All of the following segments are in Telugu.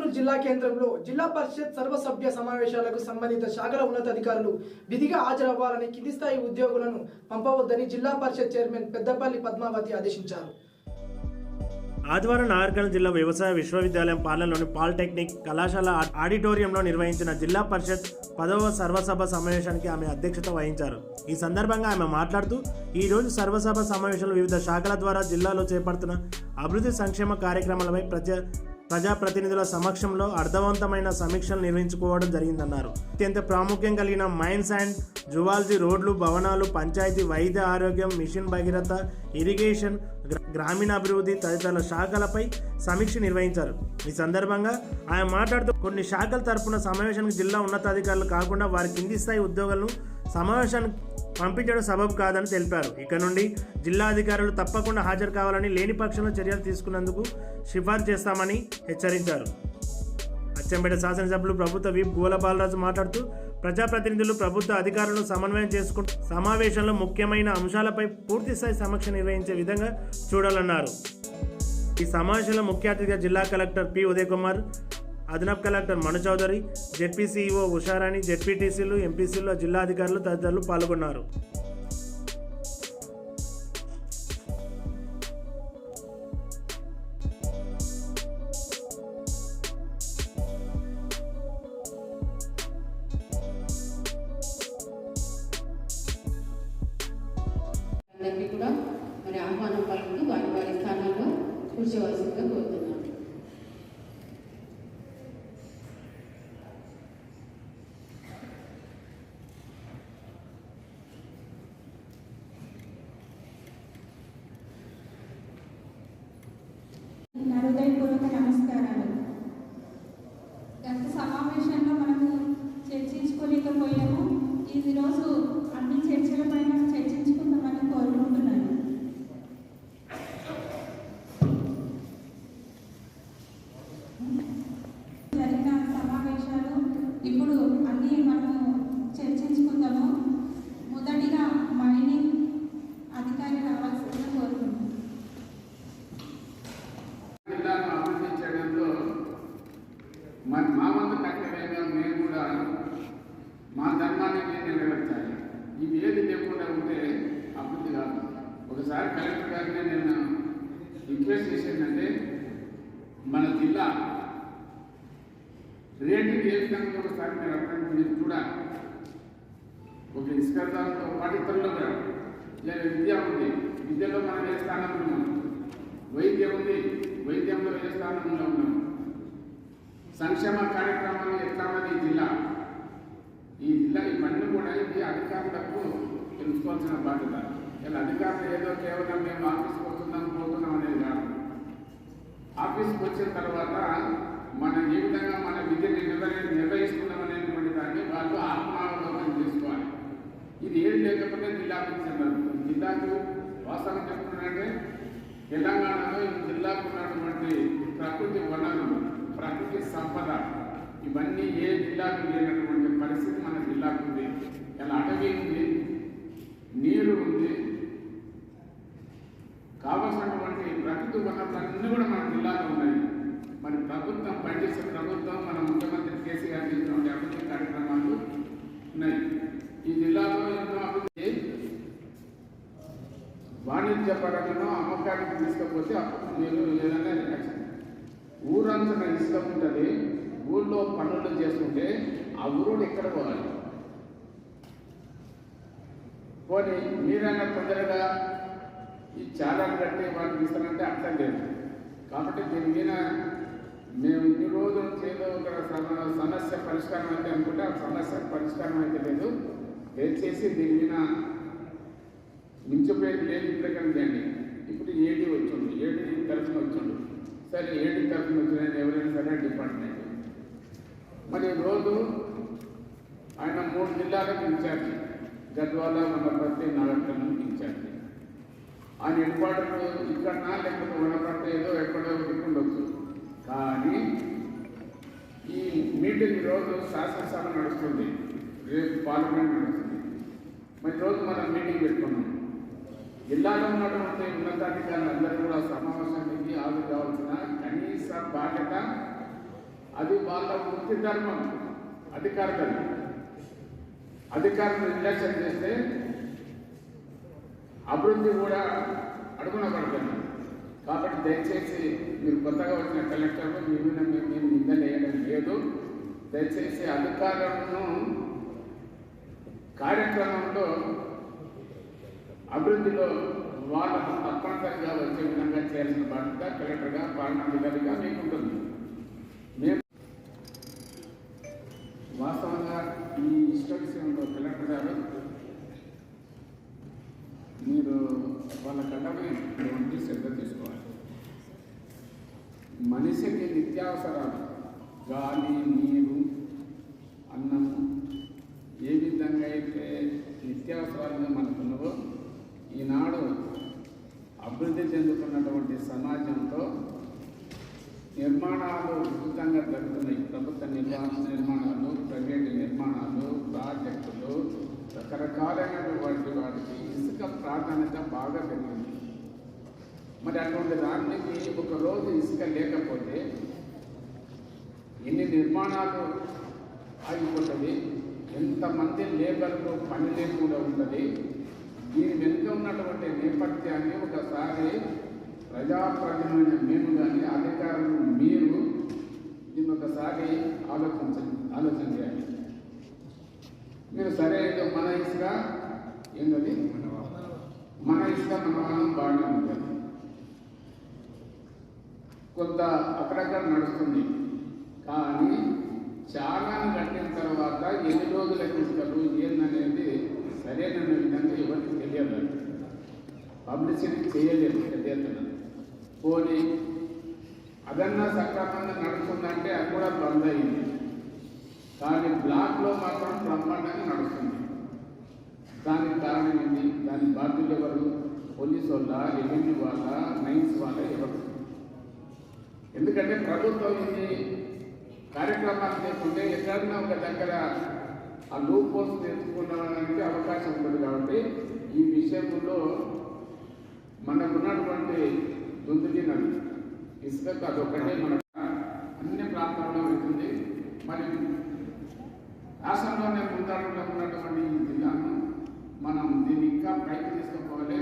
కర్నూలు జిల్లా కేంద్రంలో జిల్లా పరిషత్ సర్వసభ్య సమావేశాలకు సంబంధిత శాఖల ఉన్నతాధికారులు విధిగా హాజరవ్వాలని కింది స్థాయి ఉద్యోగులను పంపవద్దని జిల్లా పరిషత్ చైర్మన్ పెద్దపల్లి పద్మావతి ఆదేశించారు. ఆదివారం నాగర్కర్నూలు జిల్లా వ్యవసాయ విశ్వవిద్యాలయం పాలనలోని పాలిటెక్నిక్ కళాశాల ఆడిటోరియంలో నిర్వహించిన జిల్లా పరిషత్ 10వ సర్వసభ సమావేశానికి ఆమె అధ్యక్షత వహించారు. ఈ సందర్భంగా ఆమె మాట్లాడుతూ ఈరోజు సర్వసభ సమావేశంలో వివిధ శాఖల ద్వారా జిల్లాలో చేపడుతున్న అభివృద్ధి సంక్షేమ కార్యక్రమాలపై ప్రజాప్రతినిధుల సమక్షంలో అర్థవంతమైన సమీక్షలు నిర్వహించుకోవడం జరిగిందన్నారు. అత్యంత ప్రాముఖ్యం కలిగిన మైన్స్ అండ్ జువాలజీ, రోడ్లు, భవనాలు, పంచాయతీ, వైద్య ఆరోగ్యం, మిషన్ భగీరథ, ఇరిగేషన్, గ్రామీణాభివృద్ధి తదితర శాఖలపై సమీక్ష నిర్వహించారు. ఈ సందర్భంగా ఆయన మాట్లాడుతూ కొన్ని శాఖల తరపున సమావేశానికి జిల్లా ఉన్నతాధికారులు కాకుండా వారి కింది స్థాయి ఉద్యోగులను సమావేశానికి పంపించడం సబబు కాదని తెలిపారు. ఇక నుండి జిల్లా అధికారులు తప్పకుండా హాజరు కావాలని, లేని పక్షంలో చర్యలు తీసుకున్నందుకు సిఫార్సు చేస్తామని హెచ్చరించారు. అచ్చంపేట శాసనసభ్యులు ప్రభుత్వ విప్ గోల బాలరాజు మాట్లాడుతూ ప్రజాప్రతినిధులు ప్రభుత్వ అధికారులను సమన్వయం చేసుకుంటూ సమావేశంలో ముఖ్యమైన అంశాలపై పూర్తిస్థాయి సమీక్ష నిర్వహించే విధంగా చూడాలన్నారు. ఈ సమావేశంలో ముఖ్య అతిథిగా జిల్లా కలెక్టర్ పి ఉదయ్ కుమార్, అదనపు కలెక్టర్ మను చౌదరి, జెడ్పీసీఈఓ ఉషారాణి, జెడ్పీటీసీలు, ఎంపీసీలు, జిల్లా అధికారులు తదితరులు పాల్గొన్నారు. అందరికీ కూడా మరి ఆహ్వానం పలుకుతూ వారి వారి స్థానాల్లో కూర్చోవలసిందిగా కోరుతున్నాను. హృదయపూర్వక నమస్కారాలు. గత సమావేశంలో మనము చర్చించుకోలేకపోయాము. ఈరోజు అన్ని చర్చల పైన చర్చించుకుందామని కోరుకుంటున్నాను. జరిగిన సమావేశాలు ఇప్పుడు అన్నీ మనము చర్చించుకుందాము. మొదటిగా మైనింగ్ అధికారి రావాల్సిందిగా కోరుకుంటున్నాను. జిల్లాను అభివృద్ధి చేయడంలో మా వంతు కర్తవ్యంగా మేము కూడా మా ధర్మాన్ని నెరవేర్చాలి. ఇవి ఏది లేకుండా ఉంటే అభివృద్ధి కాదు. ఒకసారి కలెక్టర్ గారిని నేను రిక్వెస్ట్ చేసేదంటే మన జిల్లా రేటింగ్ ఏ విధంగా ఒకసారి మీరు చూడాలి. ఒక ఇసుక దాంట్లో పాఠ్యతల్లో కూడా విద్య ఉంది, విద్యలో మనం ఏ స్థానంలో ఉన్నాం, వైద్యం ఉంది, వైద్యంలో ఏ స్థానంలో ఉన్నాం, సంక్షేమ కార్యక్రమాలు ఎట్లా ఉన్నది ఈ జిల్లా ఇవన్నీ కూడా ఇది అధికారులకు తెలుసుకోవాల్సిన బాధ్యత. ఇలా అధికారులు ఏదో కేవలం మేము ఆఫీస్కి పోతున్నాం అనేది కాదు. ఆఫీస్కి వచ్చిన తర్వాత మనం ఏ విధంగా మన విద్యని నిర్వహిస్తున్నాం అనేటువంటి దాన్ని వాళ్ళు ఆత్మావలోకనం చేసుకోవాలి. ఇది ఏది లేకపోతే జిల్లాకు చెందదు. జిల్లాకు వాస్తవం చెప్తున్నారంటే తెలంగాణలో ఈ జిల్లాకు ఉన్నటువంటి ప్రకృతి వనరులు, ప్రకృతి సంపద ఇవన్నీ ఏ జిల్లాకు లేనటువంటి పరిస్థితి మన జిల్లాకు ఉంది. ఇలా అటవీ ఉంది, నీరు ఉంది, కావలసినటువంటి ప్రకృతి వనరులన్నీ కూడా మన జిల్లాలో ఉన్నాయి. మరి ప్రభుత్వం పనిచేసే ప్రభుత్వం మన ముఖ్యమంత్రి కేసీఆర్ చేసినటువంటి అభివృద్ధి కార్యక్రమాలు ఉన్నాయి. ఈ జిల్లాలో ఎన్నో అభివృద్ధి వాణిజ్య పరంగా అమ్మకానికి తీసుకపోతే అప్పుడు మీరు ఏదైనా ఊరంతా ఇష్టం ఉంటుంది. ఊళ్ళో పనులు చేసుకుంటే ఆ ఊరోడు ఎక్కడ పోవాలి? పోనీ మీరైనా తొందరగా ఈ చాలాను కట్టి వాళ్ళకి ఇస్తానంటే అర్థం లేదు. కాబట్టి దీని మీద మేము ఇన్ని రోజులు చేదో ఒక సమస్య పరిష్కారం అయితే అనుకుంటే ఆ సమస్య పరిష్కారం అయితే లేదు. దయచేసి దీని మీద మించిపోయేది లేదు. ఇప్పటికైనా చేయండి. ఇప్పుడు ఏడీ వచ్చింది, ఏడీ తరఫున వచ్చిండు. సరే ఏడీ తరఫున వచ్చిన ఎవరైనా సరే డిపార్ట్మెంట్ మరి రోజు ఆయన 3 జిల్లాలకు ఇన్ఛార్జి, గద్వాల, వనపర్తి, నాగర్కర్నూలు ఇన్ఛార్జి. ఆయన హెడ్ క్వార్టర్ ఇక్కడనా లేకపోతే వనపర్తి ఏదో ఎక్కడో ఉండొచ్చు. కానీ ఈ మీటింగ్ రోజు శాసనసభ నడుస్తుంది, రేపు పార్లమెంట్ నడుస్తుంది. మరి రోజు మనం మీటింగ్ పెట్టుకున్నాం. జిల్లాలో ఉన్నటువంటి ఉన్నతాధికారులు అందరూ కూడా సమావేశానికి హాజరు కావాల్సిన కనీస బాధ్యత అది వాళ్ళ వృత్తి ధర్మం. అధికారులు నిర్లక్ష్యం చేస్తే అభివృద్ధి కూడా అడుగున పడుతుంది. కాబట్టి దయచేసి మీరు కొత్తగా వచ్చిన కలెక్టర్లు మీరు నిందలేయడం లేదు. దయచేసి అధికారులను కార్యక్రమంలో అభివృద్ధిలో వాళ్ళకు తప్పనిసరిగా వచ్చే విధంగా చేయాల్సిన బాధ్యత కలెక్టర్గా పాలనాధికారిగా మీకు ఉంటుంది. మేము వాస్తవంగా ఈ ఇష్ట విషయంలో కలెక్టర్ గారు మీరు వాళ్ళ కళ్ళని శ్రద్ధ తీసుకోవాలి. మనిషికి నిత్యావసరాలు గాలి, నీరు, అన్నం ఏ విధంగా అయితే నిత్యావసరాలుగా మనకున్నవో ఈనాడు అభివృద్ధి చెందుతున్నటువంటి సమాజంతో నిర్మాణాలు విస్తృతంగా జరుగుతున్నాయి. ప్రభుత్వ నిర్మాణాలు, ప్రైవేటు నిర్మాణాలు, ప్రాజెక్టులు, రకరకాలైనటువంటి వాటికి ఇసుక ప్రాధాన్యత బాగా పెరిగింది. మరి అటువంటి దానికి ఒకరోజు ఇసుక లేకపోతే ఎన్ని నిర్మాణాలు ఆగిపోతుంది, ఎంతమంది లేబర్లు పని లేకుండా ఉంటుంది. దీని వెనుక ఉన్నటువంటి నేపథ్యాన్ని ఒకసారి ప్రజాప్రతినిధులైన మేము కానీ అధికారులు మీరు దీన్ని ఒకసారి ఆలోచన చేయాలి. మీరు సరే మన ఇసుక ఏంటది, మన ఇసుక మన వాళ్ళం బాగానే ఉంటుంది, కొంత అక్కడక్కడ నడుస్తుంది. కానీ చాలాను కట్టిన తర్వాత ఎన్ని రోజులకు ఇస్తారు ఏందనేది సరైన విధంగా ఎవరికి తెలియదు. పబ్లిసిటీ చేయలేదు పెద్ద పోనీ అదన్నా సక్రమంగా నడుస్తుందంటే అది కూడా బంద్ అయింది. కానీ బ్లాక్లో మాత్రం బ్రహ్మాండంగా నడుస్తుంది. దానికి కారణం ఏంటి? దాని బాధ్యులు ఎవరు? పోలీసు వాళ్ళ, రెవెన్యూ వాళ్ళ, మైన్స్ వాళ్ళ, ఎవరు? ఎందుకంటే ప్రభుత్వం ఇది కార్యక్రమాలు చేస్తుంటే ఎక్కడన్నా ఒక దగ్గర ఆ లూప్ హోల్స్ తెచ్చుకోవడానికి అవకాశం ఉంటుంది. కాబట్టి ఈ విషయంలో మనకున్నటువంటి దుందుకి నది ఇసుక అదొక్కటే మన అన్ని ప్రాంతాల్లో వెళ్తుంది. మరి రాష్ట్రంలోనే ముందడుగులో ఉన్నటువంటి ఈ జిల్లాను మనం దీన్ని ఇంకా పైకి తీసుకుపోవాలి.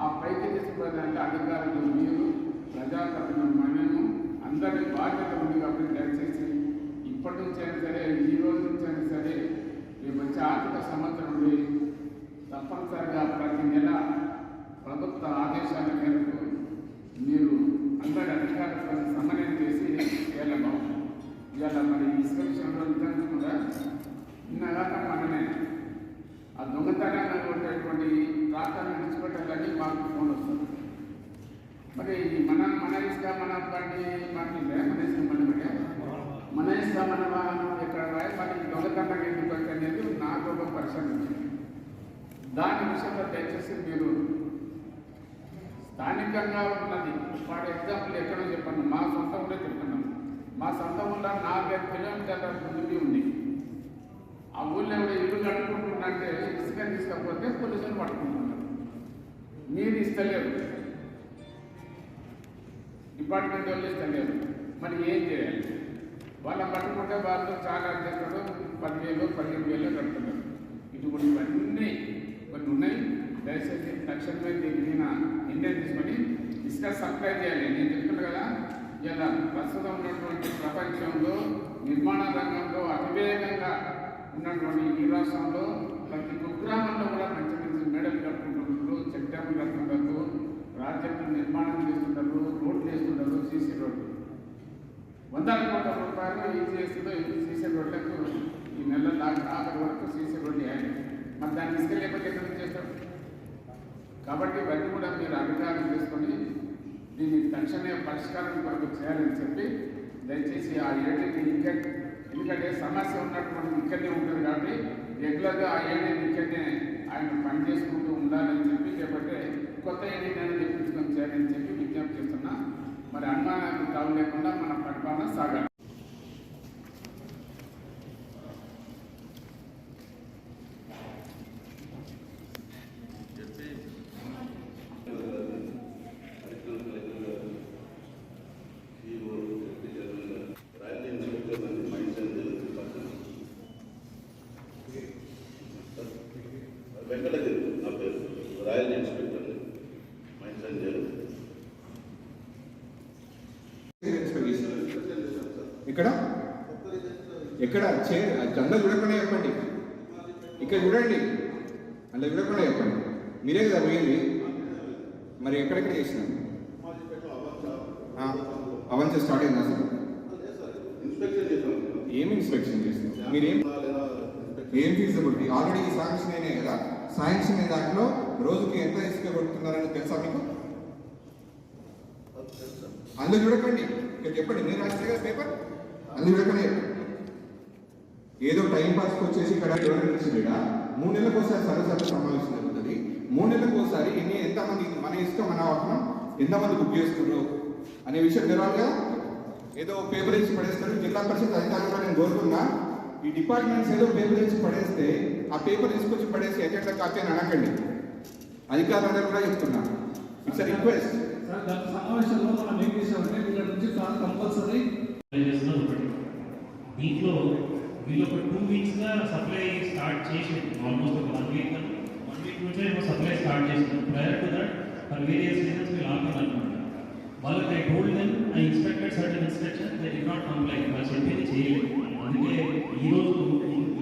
ఆ పైకి తీసుకుపోయేదానికి అధికారులు మీరు, ప్రజాప్రతినిధులు మనము అందరి బాధ్యత ఉంది. కాబట్టి దయచేసి ఇప్పటి నుంచి అయినా సరే, ఈ రోజు నుంచి అయినా సరే, ఈ మంచి ఆర్థిక సంవత్సరం నుండి తప్పనిసరిగా ప్రతి నెల ప్రభుత్వ ఆదేశాల మేరకు మీరు అందరి అధికారులతో సమన్వయం చేసి ఇవాళ బాగుంది. ఇవాళ మరి ఇసుక విషయంలో నిజంగా నిన్నగాక మనమే ఆ దొంగతనంగా ఉండేటువంటి ట్రాక్టర్ని విడిచిపెట్టాలని మాకు ఫోన్ వస్తుంది. మరి మన ఇసుక మన బండి మన ఇసుక మన ఇసుక మన వాహనం ఎక్కడ రాయి మరి దొంగతనం ఎందుకు అనేది నాకు ఒక పరిశ్రమ వచ్చింది. దాని విషయంలో దయచేసి మీరు స్థానికంగా ఉన్నది వాటి ఎగ్జాంపుల్ ఎక్కడో చెప్పండి. మా సొంత ఊళ్ళో చెప్తున్నాం. మా సొంత ఊళ్ళో 4-5 కిలోమీటర్ల ముందుకి ఉంది. ఆ ఊళ్ళో ఎవరు ఇల్లు కట్టుకుంటుందంటే ఇసుక తీసుకపోతే పోలీసులు పట్టుకుంటున్నారు. మీరు ఇస్తలేరు, డిపార్ట్మెంట్ వాళ్ళు ఇస్తలేరు. మరి ఏం చేయాలి? వాళ్ళని పట్టుకుంటే వాళ్ళు చాలా చేస్తారు, 10,000, 15,000 కడుతున్నారు. ఇటువంటి ఇవన్నీ కొన్ని ఉన్నాయి. దయచేసి తక్షణమే దీని నిర్ణయం తీసుకొని ఇసుక సప్లై చేయాలి. నేను చెప్తున్నా కదా, ఇలా ప్రస్తుతం ఉన్నటువంటి ప్రపంచంలో నిర్మాణ రంగంలో అతివేగంగా ఉన్నటువంటి ఈ రాష్ట్రంలో ప్రతి కుగ్రామంలో కూడా మంచి మంచి మేడలు కట్టుకుంటున్నారు, చెక్ డ్యాములు కట్టుకుంటారు, ప్రాజెక్టులు నిర్మాణం చేస్తుంటారు, రోడ్లు వేస్తుంటారు, సీసీ రోడ్లు 100 కోట్ల రూపాయలు ఈజీఎస్లో సీసీ రోడ్లకు ఈ నెల ఆఖరి వరకు సీసీ రోడ్లు వేయాలి. మరి దాన్ని తీసుకెళ్ళకపోతే ఎక్కడ చేస్తారు? కాబట్టి ఇవన్నీ కూడా మీరు అధికారం చేసుకొని దీన్ని తక్షణమే పరిష్కారం కొరకు చేయాలని చెప్పి దయచేసి ఆ ఏడీని ఎందుకంటే సమస్య ఉన్నటువంటి ఇక్కడనే ఉంటుంది. కాబట్టి రెగ్యులర్గా ఆ ఏడీని ఇక్కడనే ఆయన పని చేసుకుంటూ ఉండాలని చెప్పి లేకపోతే కొత్త ఏడీని అనేది తెప్పించుకొని చేయాలని చెప్పి విజ్ఞప్తి చేస్తున్నా. మరి అనుమానానికి తావు లేకుండా మన పరిపాలన సాగాలి. రాజ్యం నా పేరు రాయల్ ఇన్స్పెక్టర్ మైండ్ సంజయ్. ఇక్కడ ఎక్కడ అందరూ చూడకుండా చెప్పండి. ఇక్కడ చూడండి, అందులో చూడకుండా చెప్పండి. మీరే కదా పోయింది, మరి ఎక్కడెక్కడ చేసినారు? అవంతా స్టార్ట్ అయిందా సార్? ఇన్స్పెక్షన్ చేశాను. ఏమి ఇన్స్పెక్షన్ చేస్తున్నారు? మీరేం ఏం ఫీజిబిలిటీ? ఆల్రెడీ శాంక్షన్ అయినాయి కదా, శాంక్షన్ అయిన దాంట్లో రోజుకి ఎంత ఇసుక కొడుతున్నారని తెలుసా మీకు? అందులో చూడకండి, ఇక్కడ చెప్పండి. నేను రాస్తే కదా పేపర్, అందులో చూడకండి. ఏదో టైం పాస్కి వచ్చేసి ఇక్కడ ఇక్కడ 3 నెలలకు ఒకసారి సర్వసభ సమావేశం జరుగుతుంది. 3 నెలలకు ఒకసారి ఎంతమంది మన ఇసుక మన వాహనం ఎంతమంది బుక్ చేస్తున్నారు అనే విషయం తెలవాలిగా. ఏదో పేపర్ ఇచ్చి పడేస్తారు. జిల్లా పరిషత్ అధికారులుగా నేను కోరుతున్నా, ఈ డిపార్ట్మెంట్స్ ఏదో పేపర్ ఇచ్చి పడేస్తే ఆ పేపర్ తీసుకొచ్చి పడేసి ఎజెండా కాపీ అని అనకండి. అధికారులందరూ కూడా చెప్తున్నా, ఇట్స్ రిక్వెస్ట్. సమావేశంలో మనం ఏం చేసామంటే వీళ్ళ నుంచి కంపల్సరీ దీంట్లో వీళ్ళు ఒక 2 వీక్స్గా సప్లై స్టార్ట్ చేసి ఆల్మోస్ట్ ఒక 1 వీక్ నుంచే సప్లై స్టార్ట్ చేసినాం. Prior to that for various reasons వీళ్ళు ఆపారనమాట. వాళ్ళకి I told them I inspected certain instruction they did not comply. వాళ్ళు చెప్పింది చేయలేదు. అందుకే ఈరోజు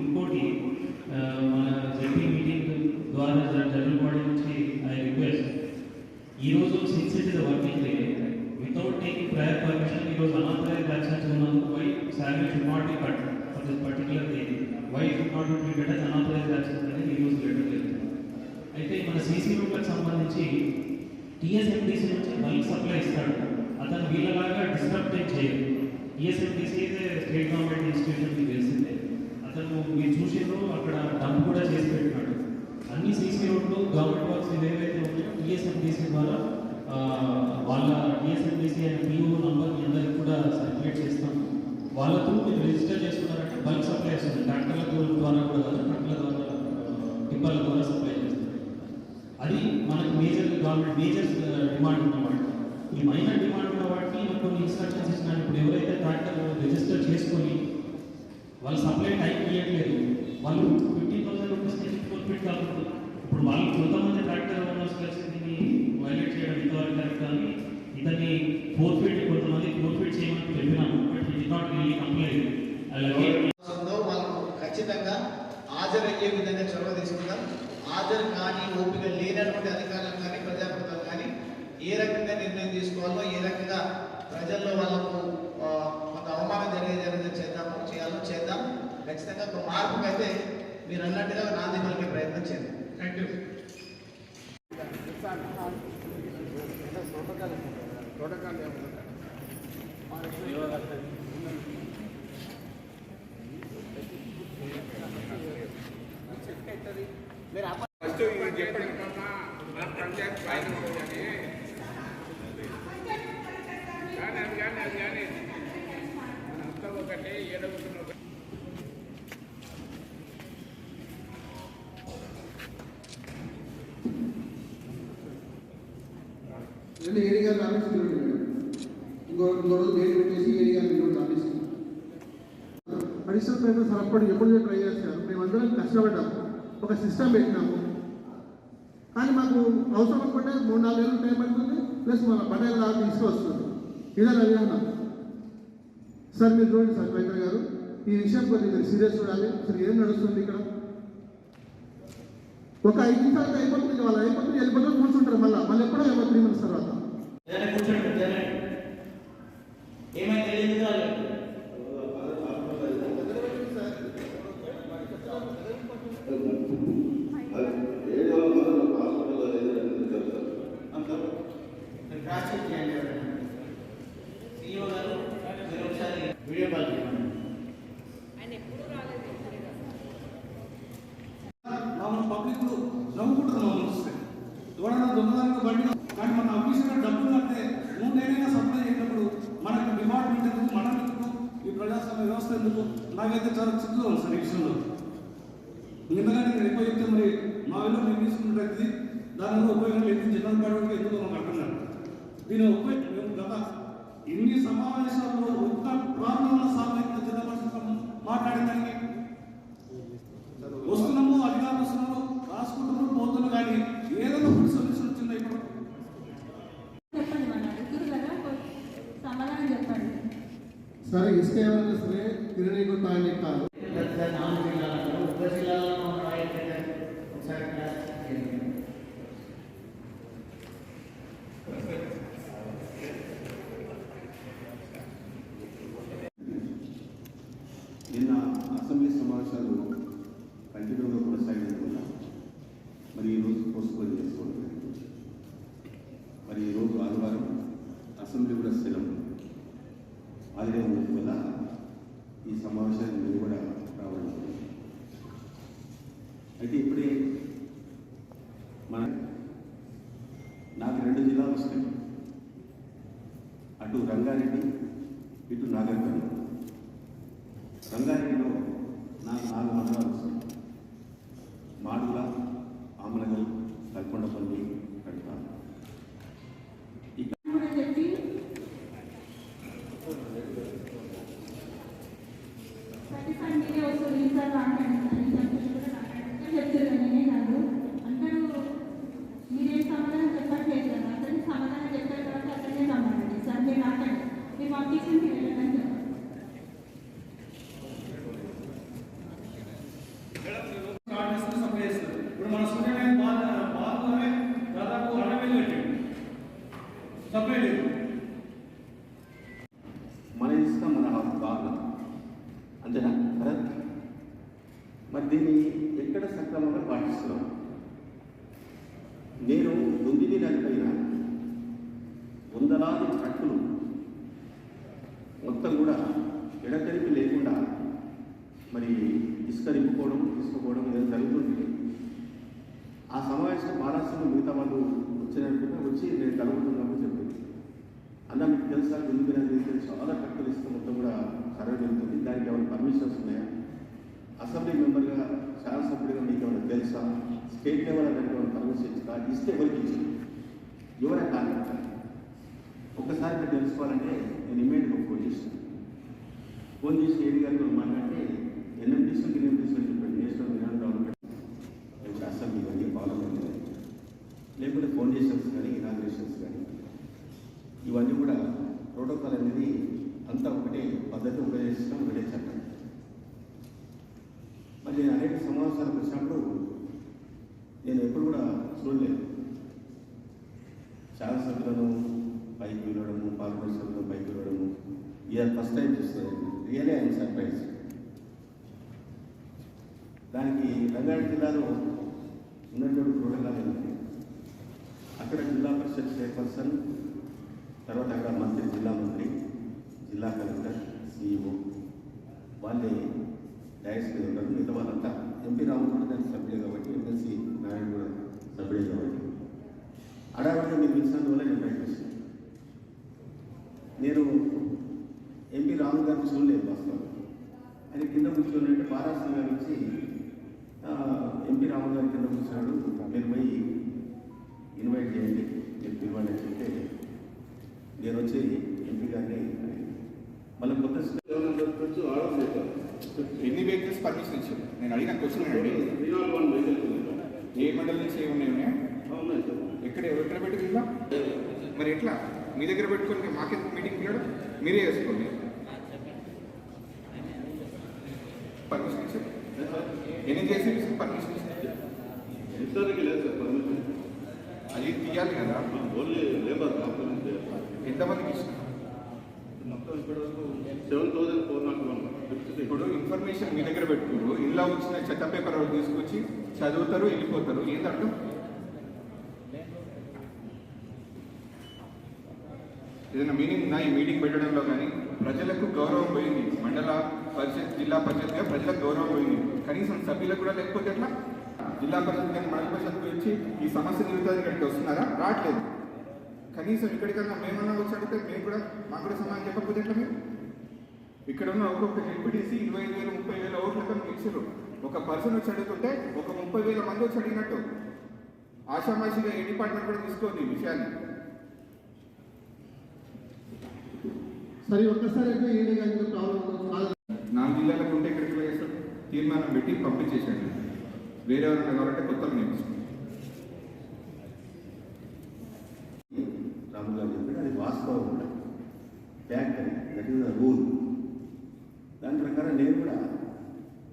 ఇంకోటి మన జెపీ మీటింగ్ ద్వారా జనరల్ బాడీ నుంచి ఐ రిక్వెస్ట్, ఈరోజు since it is working day without taking prior permission ఈరోజు అనాథరైజ్ యాక్సెస్ ఉన్నందుకు why salary should not B cut for this particular day, why should not be treated as unauthorised access అనేది ఈరోజు లెటర్ జరుగుతుంది. అయితే మన సీసీ రూట్లకు సంబంధించి టీఎస్ఎండిసి నుంచి బల్క్ సప్లై ఇస్తాడు. అతను వీళ్ళలాగా డిస్టర్బ్ చేయదు. టీఎస్ఎండిసి అయితే స్టేట్ గవర్నమెంట్ ఇన్స్టిట్యూషన్ మీకు తెలిసిందే. అతను మీరు చూసిండ్రు అక్కడ డంప్ కూడా చేసి పెట్టినాడు. అన్ని సీసీ రోడ్లు గవర్నమెంట్ వర్క్స్ ఏవైతే ఉన్నాయో టీఎస్ఎండిసి ద్వారా వాళ్ళ టీఎస్ఎండిసి అనే పిఓ నంబర్ మీ అందరికి కూడా సర్క్యులేట్ చేస్తాము. వాళ్ళతో మీరు రిజిస్టర్ చేసుకున్నారంటే బల్క్ సప్లై వస్తుంది. ట్రాక్టర్ల ద్వారా కూడా కాదు, ట్రక్ల ద్వారా టిప్పర్ల ద్వారా సప్లై చేస్తారు. అది మనకు మేజర్ గవర్నమెంట్ మేజర్ డిమాండ్ ఉన్నవాడు. ఈ మైనర్ డిమాండ్ ఉన్న వాటికి మనకు కొన్ని ఇన్స్ట్రక్షన్స్ ఇచ్చినారు. ఇప్పుడు ఎవరైతే ట్రాక్టర్ రిజిస్టర్ చేసుకొని వాళ్ళు సప్లై టైం ఇవ్వట్లేదు, వాళ్ళు 15,000 రూపీస్ నుంచి ఫోర్ఫిట్ కాకుండా ఇప్పుడు వాళ్ళు కొంతమంది ట్రాక్టర్ ఓనర్స్ కలిసి దీన్ని వైలేట్ చేయడం ఇంతవరకు కరెక్ట్ కానీ ఇతన్ని ఫోర్ఫిట్ కొంతమంది ఫోర్ఫిట్ చేయమని చెప్పినాము. But it is not really comply. అలాగే వాళ్ళకు ఖచ్చితంగా హాజరయ్యే విధంగా చొరవ తీసుకుందాం. హాజరు కానీ ఓపిక లేనటువంటి అధికారులు కానీ ప్రజాప్రతినిధులు కానీ ఏ రకంగా నిర్ణయం తీసుకోవాలో, ఏ రకంగా ప్రజల్లో వాళ్ళకు కొంత అవమానం జరిగే చేద్దాం. ఖచ్చితంగా ఒక మార్పుకి అయితే మీరు అన్నట్టుగా నాంది పలికే ప్రయత్నం చేద్దాం. Thank you. ఫస్ట్ చెప్పండి పంచాయతీ పైన కానీ అంతా ఒకటే ఏడవుతున్న ఏడిగా రామేశ్వరం ఇంకో రోజు డేట్ పెట్టేసి ఏడిగా రామేశ్వరం అడిషనల్ పేమెంట్స్ అప్పుడు ఎప్పుడు ట్రై చేస్తారు. మేమందరం కష్టపడ్డాము, ఒక సిస్టమ్ పెట్టినాము. కానీ మాకు అవసరం అనుకుంటే 3-4 ఏళ్ళు టైం పడుతుంది, ప్లస్ మన పటేల్ లాగా తీసుకొస్తుంది. ఇదే అడిగాను సార్. మీరు చూడండి సార్ కలెక్టర్ గారు, ఈ విషయం కొద్దిగా సీరియస్ చూడాలి. అసలు ఏం నడుస్తుంది ఇక్కడ? ఒక 5 నిమిషాలు అయిపోతుంది, వాళ్ళు అయిపోతుంది వెళ్ళిపోతుంది, కూర్చుంటారు. మళ్ళీ ఎప్పుడో 3 మంత్స్ తర్వాత వీడియో కాల్ పబ్లిక్ నవ్వుకుంటున్నాం. ఎవరైనా దొంగదానికి బండి కానీ మన ఆఫీసర్ డబ్బులు కడితే 3 నెలలైనా సప్లై చేసినప్పుడు మనకు డిపార్ట్మెంట్ ఎందుకు, మనం ఎందుకు, ఈ ప్రజాస్వామ్య వ్యవస్థ ఎందుకు? నాకైతే చాలా చిక్కుగా ఉంది సార్ ఈ విషయంలో. ఎందుకంటే నేను ఎక్కువ చెప్తే మరి మా వీళ్ళు మేము తీసుకున్నది దానిలో ఉపయోగం లేదు. జనరల్ పార్టీకి ఎందుకు మాకు అర్థం కాదు. దీని ఉపయోగం మేము గత ఇన్ని సమావేశాల్లో ఒక్క ప్రాబ్లంలో సాల్వ్ అయిన జిల్లా పరిషత్ మాట్లాడేదానికి వస్తున్నాము, అధికారులు వస్తున్నారు, రాసుకుంటున్నారు, పోతున్నారు. సరే ఇసుక ఏమైనా సరే తిననీకు తాగనీకు కాదు. నిన్న అసెంబ్లీ సమావేశాలు కంటిన్యూగా కొనసాగడం వల్ల మరి ఈరోజు పోస్ట్పోన్ చేసుకోవడం జరిగింది. మరి ఈరోజు ఆదివారం అసెంబ్లీ కూడా సెలవు హాలిడే ఉండడం వల్ల ఈ సమావేశానికి మేము కూడా రావడం జరిగింది. అయితే ఇప్పుడే నాకు 2 జిల్లాలు వస్తాయి, అటు రంగారెడ్డి ఇటు నాగర్కర్నూలు. రంగారెడ్డిలో నాకు 4 మండలాలు వస్తాయి, మాడుగుల, ఆమనగల్, కల్కొండపల్లి, కడప. మీరేం సమాధానం చెప్పట్లేదు కదా, అతనికి సమాధానం చెప్పారు కాబట్టి అతనే సమాధానం సార్. మీరు రాకండి, మీరు పంపించండి వెళ్ళండి చెప్పండి. ఇప్పుడు మన సూర్యనారాయణ బాధలోనే దాదాపు 60,000 పెట్టాడు, సప్లై లేదు. మన ఇష్టం మన బాగా అంతేనా కదా? మరి దీన్ని ఎక్కడ సక్రమంగా పాటిస్తున్నాం? నేను దొందిని నడిపైన వందలాది ట్రక్కులు మొత్తం కూడా ఎడతెరిపి లేకుండా మరి ఇసుక నింపుకోవడం తీసుకుపోవడం ఏదైనా జరుగుతుంది. ఆ సమావేశం మహారాష్ట్రలో మిగతా వాళ్ళు వచ్చినట్టుగా వచ్చి నేను కలుగుతున్నామని చెప్పింది. అన్న మీకు తెలుసా దొందిని అనేది చాలా ట్రక్కులు ఇసుక మొత్తం కూడా సర్వే జరుగుతుంది, దానికి ఏమైనా పర్మిషన్స్ ఉన్నాయా? అసెంబ్లీ మెంబర్గా శాసనసభ్యుడిగా మీకు ఏమైనా తెలుసా? స్టేట్ లెవెల్ అనేది ఏమైనా పర్మిషన్ ఇస్తా? ఇస్తే ఎవరికి ఇచ్చింది, ఎవరైనా కాంట్రాక్టర్? ఒక్కసారి మీరు తెలుసుకోవాలంటే నేను ఇమ్మీడియట్గా ఫోన్ చేసి ఏడి గారితో మాట్లాడితే ఎన్ఎంటీసీ గిన్నెంటీసీ అని చెప్పండి, నేషనల్ మినరల్ డెవలప్మెంట్, ఇప్పుడు అసెంబ్లీ కానీ పార్లమెంట్ కానీ లేకపోతే ఫౌండేషన్స్ కానీ ఇనాగ్రేషన్స్ కానీ ఇవన్నీ కూడా ప్రోటోకాల్ అనేది అంతా ఒకటే పద్ధతి, ఒకటే సిస్టమ్, ఒకటే చట్టం. మరి నేను అనేక సమావేశాలకు వచ్చినప్పుడు నేను ఎప్పుడు కూడా చూడలేదు శాసనసభ్యులను పైకి పిలవడము, పార్లమెంట్ సభ్యులను పైకి పిలవడము. ఇయర్ ఫస్ట్ టైం చూస్తుంది. Really I'm surprise. దానికి రంగారెడ్డి జిల్లాలో ఉన్నటువంటి ప్రోటోకాల్ ఏంటంటే అక్కడ జిల్లా పరిషత్ చైర్పర్సన్, తర్వాత అక్కడ మంత్రి, జిల్లా మంత్రి, జిల్లా కలెక్టర్, సిఇఓ వాళ్ళే డైరెక్ట్ మీద ఉంటారు. మిగతా వాళ్ళంతా ఎంపీ రాము కూడా దానికి సభ్యుడే కాబట్టి, ఎమ్మెల్సీ నారాయణ కూడా సభ్యుడే కాబట్టి అడావిడిగా మీరు పిలిచినందువల్ల నేను ప్రయత్నిస్తాను. నేను ఎంపీ రాము గారిని చూడలేదు వాస్తవం. ఆయన కింద కూర్చోనంటే మహారాష్ట్ర గారి నుంచి ఎంపీ రాము గారి కింద కూర్చున్నాడు. మీరు పోయి ఇన్వైట్ చేయండి, మీరు పిలవండి అని చెప్తే నేను వచ్చి ఎంపీ గారిని మళ్ళీ కొత్త ఎన్ని వెహికల్స్ పర్మిషన్ ఇచ్చారు? నేను అడిగిన క్వశ్చన్ అండి, ఏ మండలం నుంచి ఏమున్నాయి? ఎక్కడ పెట్టి ఇలా మరి ఎట్లా మీ దగ్గర పెట్టుకొని మాకెందుకు మీటింగ్ పిల్లడం? మీరే వేసుకోండి. పర్మిషన్ ఇచ్చారు? ఎన్ని చేసి పర్మిషన్ ఇచ్చారు? అది తీయాలి కదా. ఎంతమందికి ఇచ్చారు? ఇప్పుడు ఇన్ఫర్మేషన్ మీ దగ్గర పెట్టుకోరు, ఇంట్లో వచ్చిన చెత్త పేపర్ వాళ్ళు తీసుకొచ్చి చదువుతారు, వెళ్ళిపోతారు. ఏంటంటే ఏదైనా మీనింగ్ ఉందా ఈ మీటింగ్ పెట్టడంలో? కానీ ప్రజలకు గౌరవం పోయింది. మండల పరిషత్, జిల్లా పరిషత్గా ప్రజలకు గౌరవం పోయింది. కనీసం సభ్యులకు కూడా లేకపోతే ఎట్లా? జిల్లా పరిషత్ కానీ మండల పరిషత్ గురించి ఈ సమస్య నిరుద్యోగం ఇక్కడికి వస్తున్నారా? రావట్లేదు. కనీసం ఇక్కడికన్నా మేమన్నా వచ్చి అడిగితే మేము కూడా మాకు కూడా సమాధానం చెప్పకపోతే ఎట్లా? మీరు ఇక్కడ ఉన్న ఒక్కొక్క డిప్యూటీసీ 25,000, 30,000 ఓట్లతో గెలిచారు. ఒక పర్సన్ వచ్చి అడుగుతుంటే ఒక 30,000 మంది వచ్చి అడిగినట్టు. ఆషామాషిగా ఏ డిపార్ట్మెంట్ కూడా తీసుకోండి ఈ విషయాన్ని. సరే ఒక్కసారి అయితే ఏడు గంటలు ప్రాబ్లం 4 జిల్లాలకు ఉంటే ఇక్కడికి వేస్తాడు, తీర్మానం పెట్టి పంపించేసాడు. వేరే ఎవరైనా కావాలంటే కొత్తలు నేర్పిస్తాం. రాము గారు చెప్పాడు, అది వాస్తవం కూడా. ఫ్యాక్ట్ అది, దట్ ఈస్ ద రూల్. ప్రకారం నేను కూడా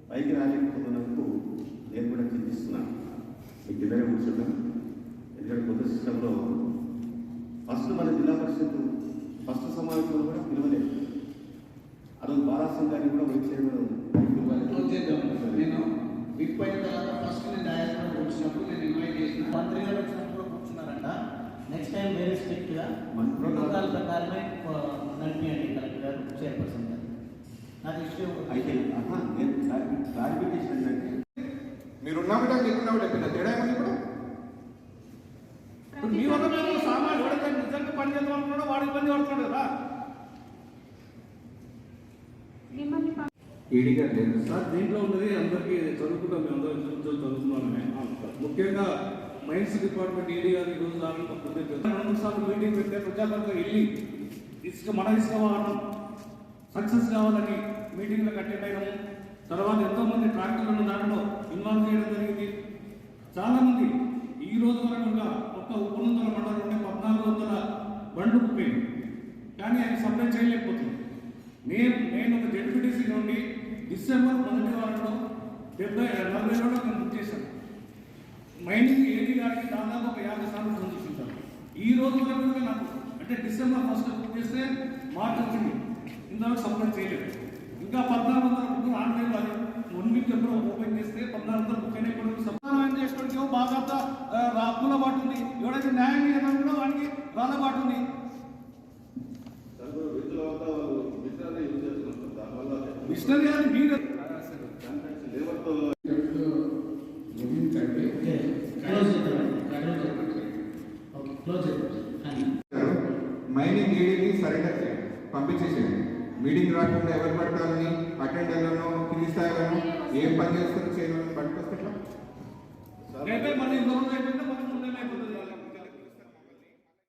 పైకి రాలేకపోతున్నందుకు నేను కూడా చింతిస్తున్నాను. మీ కిందనే కూర్చున్నాను. ఎందుకంటే కొత్త సిస్టంలో ఫస్ట్ మన జిల్లా పరిషత్ ఫస్ట్ సమావేశంలో కూడా పిలవలేదు. అదొక బాలాసం గారిని కూడా వచ్చేయడం నేను బిగ్ పైన తర్వాత ఫస్ట్ నేను డయాస్పోరా వచ్చినప్పుడు నేను ఇన్వైట్ చేసిన మంత్రి గారు వచ్చినప్పుడు కూర్చున్నారంట. నెక్స్ట్ టైం వేరే స్ట్రిక్ట్గా ప్రోటోకాల్ ప్రకారమే నడిపియండి కలెక్టర్ గారు, చైర్పర్సన్ గారు. నాకు ఇష్టం అయితే నేను క్లారిఫికేషన్ ఏంటంటే మీరున్నా కూడా లేకున్నా కూడా పెద్ద తేడా ఏమని ఇప్పుడు ఇప్పుడు మీ వల్ల మేము సామాన్లు ఎవరైతే నిజంగా పని చేద్దాం అనుకున్నాడో వాడు ఇబ్బంది పడుతున్నాడు కదా. ఈడీ గారు లేదు సార్ దీంట్లో ఉన్నది అందరికీ చదువుకుంటాం, మేము అందరం చదువుతున్నామే. ముఖ్యంగా మైన్స్ డిపార్ట్మెంట్ ఈడీ గారు ఈరోజు రెండు సార్లు మీటింగ్ పెడితే ప్రజాపరంగా వెళ్ళి మన ఇసుక వాహనం సక్సెస్ కావాలని మీటింగ్లకు అటెండ్ అయినాము. తర్వాత ఎంతోమంది ట్రాక్టర్లను దాంట్లో ఇన్వాల్వ్ చేయడం జరిగింది. చాలామంది ఈ రోజు వరకు కూడా ఒక్క ఉప్పునందల మండలంలో 1400 బండ్లు కుప్పాయి, కానీ అది సప్లై చేయలేకపోతుంది. నేను ఒక జెడ్పీటీసీ నుండి డిసెంబర్ 1వ వారంలో 40 రోజులు నేను బుక్ చేశాను. మైనింగ్ ఏడీ గారికి దాదాపు ఒక 50 సార్లు ఫోన్ చూసుకుంటాను. ఈ రోజు వరకు కూడా నాకు అంటే డిసెంబర్ 1 బుక్ చేస్తే మార్చ్ వచ్చింది, ఇంతవరకు సప్లై చేయలేదు. ఇంకా 1400 బుక్ ఆన్లైన్లో 1 వీక్ ఎప్పుడో ఓపెన్ చేస్తే 1400 బుక్ అయినప్పుడు సమాధానం చేసుకోవడానికి బాగా అప్పుల పాటు ఉంది. ఎవరైతే న్యాయం చేయడం కూడా వాడికి రాళ్ళ పాటు ఉంది. మిషనరీ అని మీరు మైనింగ్ ఏడీని సరెండర్ చేయండి, పంపించేసేయండి. మీటింగ్ రాకుండా ఎవరు పట్టాలని అటెండర్లను కింది స్థాయిలను ఏం పని చేస్తారో చేయడం పట్టుకొస్తే మళ్ళీ ఇంకో రోజు అయిపోయిందా, మళ్ళీ ముందే అయిపోతుంది.